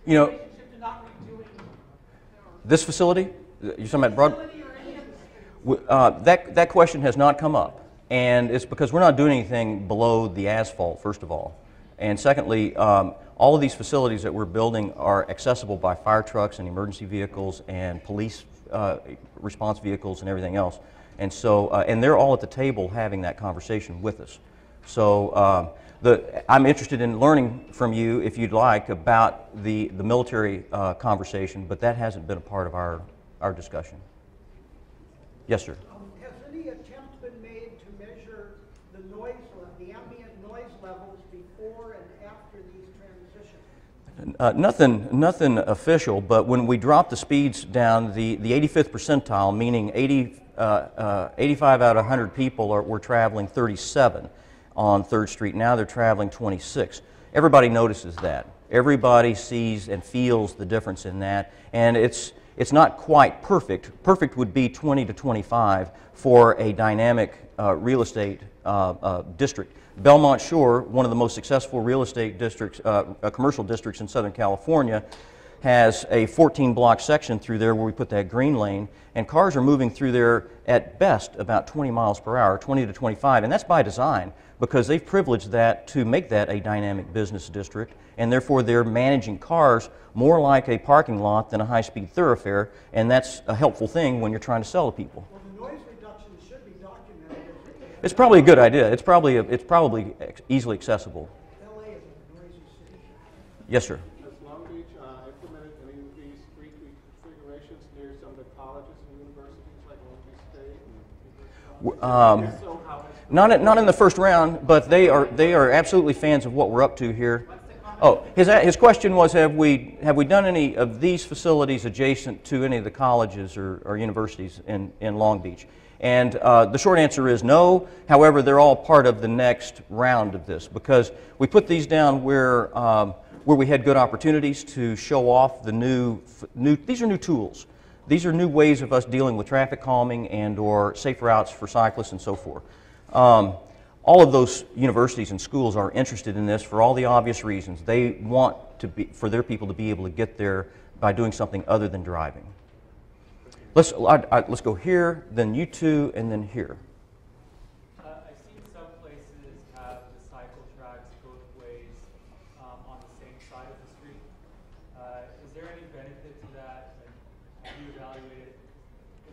You know, this facility, you're talking about that question has not come up, and it's because we're not doing anything below the asphalt, first of all, and secondly, all of these facilities that we're building are accessible by fire trucks and emergency vehicles and police response vehicles and everything else, and so and they're all at the table having that conversation with us. So I'm interested in learning from you, if you'd like, about the military conversation, but that hasn't been a part of our discussion. Yes, sir. Has any attempt been made to measure the noise, the ambient noise levels before and after these transitions? Nothing official, but when we drop the speeds down, the 85th percentile, meaning 85 out of 100 people were traveling 37 on 3rd Street. Now they're traveling 26. Everybody notices that. Everybody sees and feels the difference in that, and it's not quite perfect. Perfect would be 20 to 25 for a dynamic real estate district. Belmont Shore, one of the most successful real estate districts, commercial districts in Southern California, has a 14-block section through there where we put that green lane, and cars are moving through there at best about 20 miles per hour, 20 to 25, and that's by design because they've privileged that to make that a dynamic business district, and therefore they're managing cars more like a parking lot than a high-speed thoroughfare, and that's a helpful thing when you're trying to sell to people. Well, the noise reduction should be documented. It's probably a good idea. It's probably easily accessible. LA is a noisy city. Yes, sir. Has Long Beach implemented any of these street reconfigurations near some of the colleges and universities like Long Beach State? Not in the first round, but they are absolutely fans of what we're up to here. Oh, his question was, have we done any of these facilities adjacent to any of the colleges or universities in Long Beach? And the short answer is no. However, they're all part of the next round of this because we put these down where we had good opportunities to show off the new. These are new tools. These are new ways of us dealing with traffic calming and/or safe routes for cyclists and so forth. All of those universities and schools are interested in this for all the obvious reasons. They want for their people to be able to get there by doing something other than driving. Let's go here, then you two, and then here. I've seen some places have the cycle tracks both ways on the same side of the street. Is there any benefit to that? Have you evaluated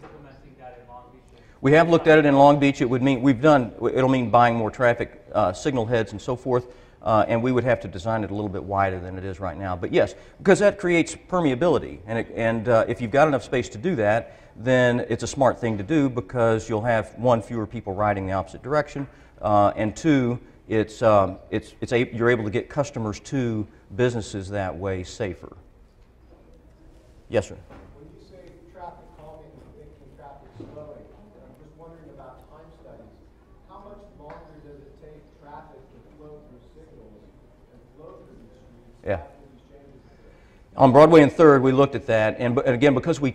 implementing that in Long Beach? We have looked at it in Long Beach. It would mean it'll mean buying more traffic signal heads and so forth, and we would have to design it a little bit wider than it is right now. But yes, because that creates permeability, and if you've got enough space to do that, then it's a smart thing to do because you'll have one, fewer people riding the opposite direction, and two, you're able to get customers to businesses that way safer. Yes, sir. When you say traffic calming and making traffic slowing, I'm just wondering about time studies. How much longer does it take traffic to flow through signals and flow through the streets after these changes? On Broadway and 3rd, we looked at that, and again, because we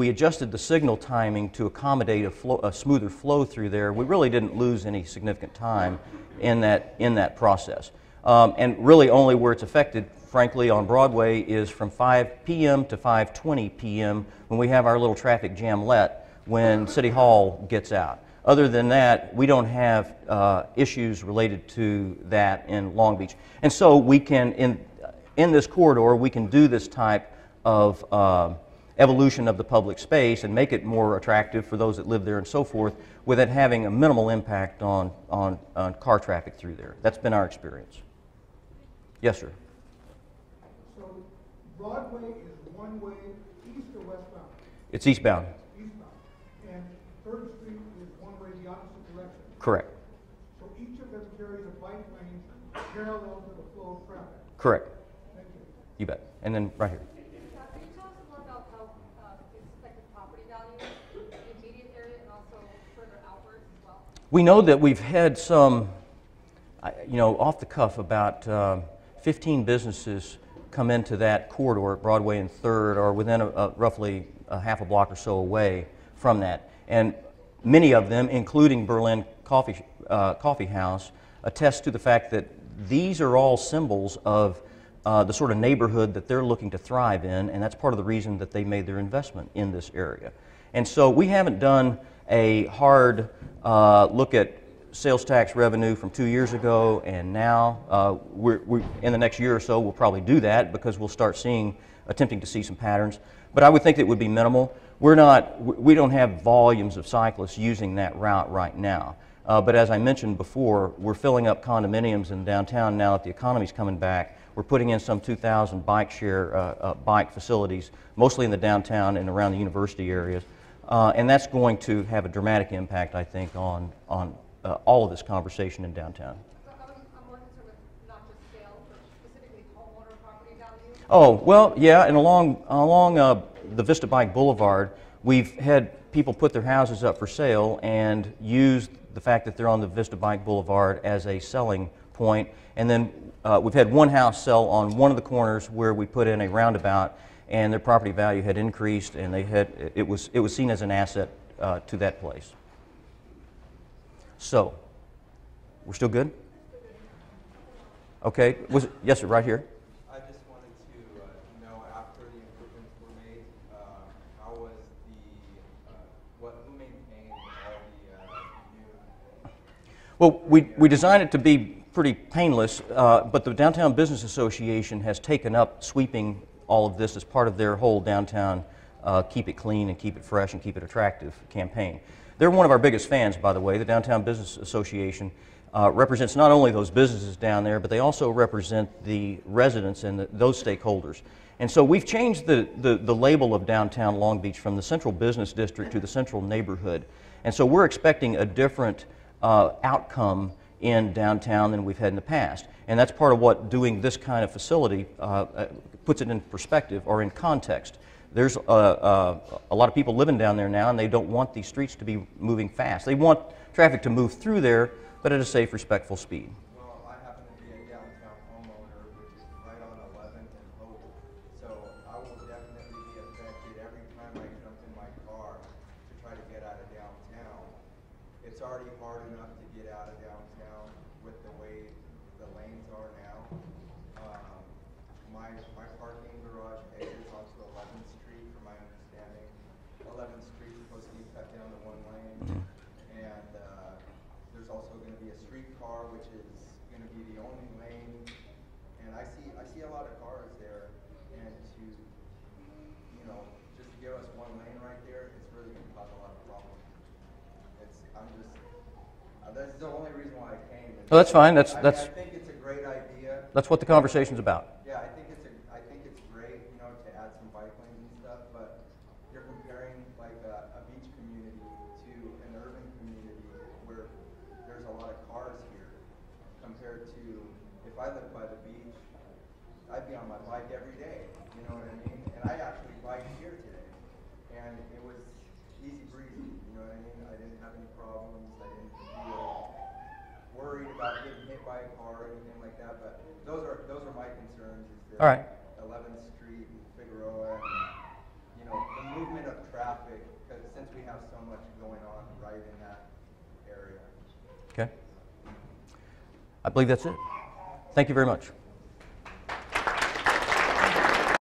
adjusted the signal timing to accommodate a smoother flow through there, we really didn't lose any significant time in that process. And really, only where it's affected, frankly, on Broadway is from 5 p.m. to 5:20 p.m. when we have our little traffic jamlet when City Hall gets out. Other than that, we don't have issues related to that in Long Beach. And so we can, in this corridor, we can do this type of evolution of the public space and make it more attractive for those that live there and so forth, with it having a minimal impact on car traffic through there. That's been our experience. Yes, sir. So Broadway is one way, east or westbound? It's eastbound. Eastbound. And 3rd Street is one way the opposite direction? Correct. So each of them carries a bike lane parallel to the flow of traffic? Correct. Thank you. You bet. And then right here. Can you tell us more about how it's affected property values in the immediate area and also further outwards as well? We know that we've had some, off the cuff, about 15 businesses come into that corridor at Broadway and 3rd, or within roughly a half a block or so away from that. And many of them, including Berlin Coffee House, attest to the fact that these are all symbols of the sort of neighborhood that they're looking to thrive in, and that's part of the reason that they made their investment in this area. And so we haven't done a hard look at sales tax revenue from 2 years ago and now. We're in the next year or so we'll probably do that because we'll start attempting to see some patterns. But I would think it would be minimal. We don't have volumes of cyclists using that route right now. But as I mentioned before, we're filling up condominiums in downtown now that the economy's coming back. We're putting in some 2,000 bike facilities, mostly in the downtown and around the university areas. And that's going to have a dramatic impact, I think, on all of this conversation in downtown. So I'm more concerned with not just sales, but specifically homeowner property values. Oh, well, yeah, and along the Vista Bike Boulevard, we've had people put their houses up for sale and use the fact that they're on the Vista Bike Boulevard as a selling point. And then we've had one house sell on one of the corners where we put in a roundabout, and their property value had increased, and it was seen as an asset to that place. So, we're still good? Okay. Yes, sir, right here. I just wanted to know, after the improvements were made, how was who maintained all the new? Well, we designed it to be pretty painless, but the Downtown Business Association has taken up sweeping all of this as part of their whole downtown keep it clean and keep it fresh and keep it attractive campaign. They're one of our biggest fans, by the way. The Downtown Business Association represents not only those businesses down there, but they also represent the residents and those stakeholders. And so we've changed the label of downtown Long Beach from the Central Business District to the Central Neighborhood. And so we're expecting a different outcome in downtown than we've had in the past. And that's part of what doing this kind of facility puts it in perspective or in context. There's a lot of people living down there now, and they don't want these streets to be moving fast. They want traffic to move through there, but at a safe, respectful speed. Well, I happen to be a downtown homeowner, which is right on 11th and Hope, so I will definitely be affected every time I jump in my car to try to get out of downtown. It's already hard enough to get out of downtown with the way the lanes are now. My parking garage heads onto 11th Street, from my understanding. 11th Street is supposed to be cut down to one lane, and there's also going to be a streetcar, which is going to be the only lane. And I see a lot of cars there, and just to give us one lane right there, it's really going to cause a lot of problems. That's the only reason why I came. Oh, that's fine. I think it's a great idea. That's what the conversation's about. Yeah, I think it's great, to add some bike lanes and stuff, but you're comparing like a beach community to an urban community where there's a lot of cars here compared to if I lived by the beach, I'd be on my bike every day, you know what I mean? And I actually biked here today, and it was easy breezy, you know what I mean? I didn't have any problems, I didn't feel worried about getting hit by a car or anything like that, but those are my concerns. Is All right. 11th Street and Figueroa, and the movement of traffic, because since we have so much going on right in that area. Okay. I believe that's it. Thank you very much.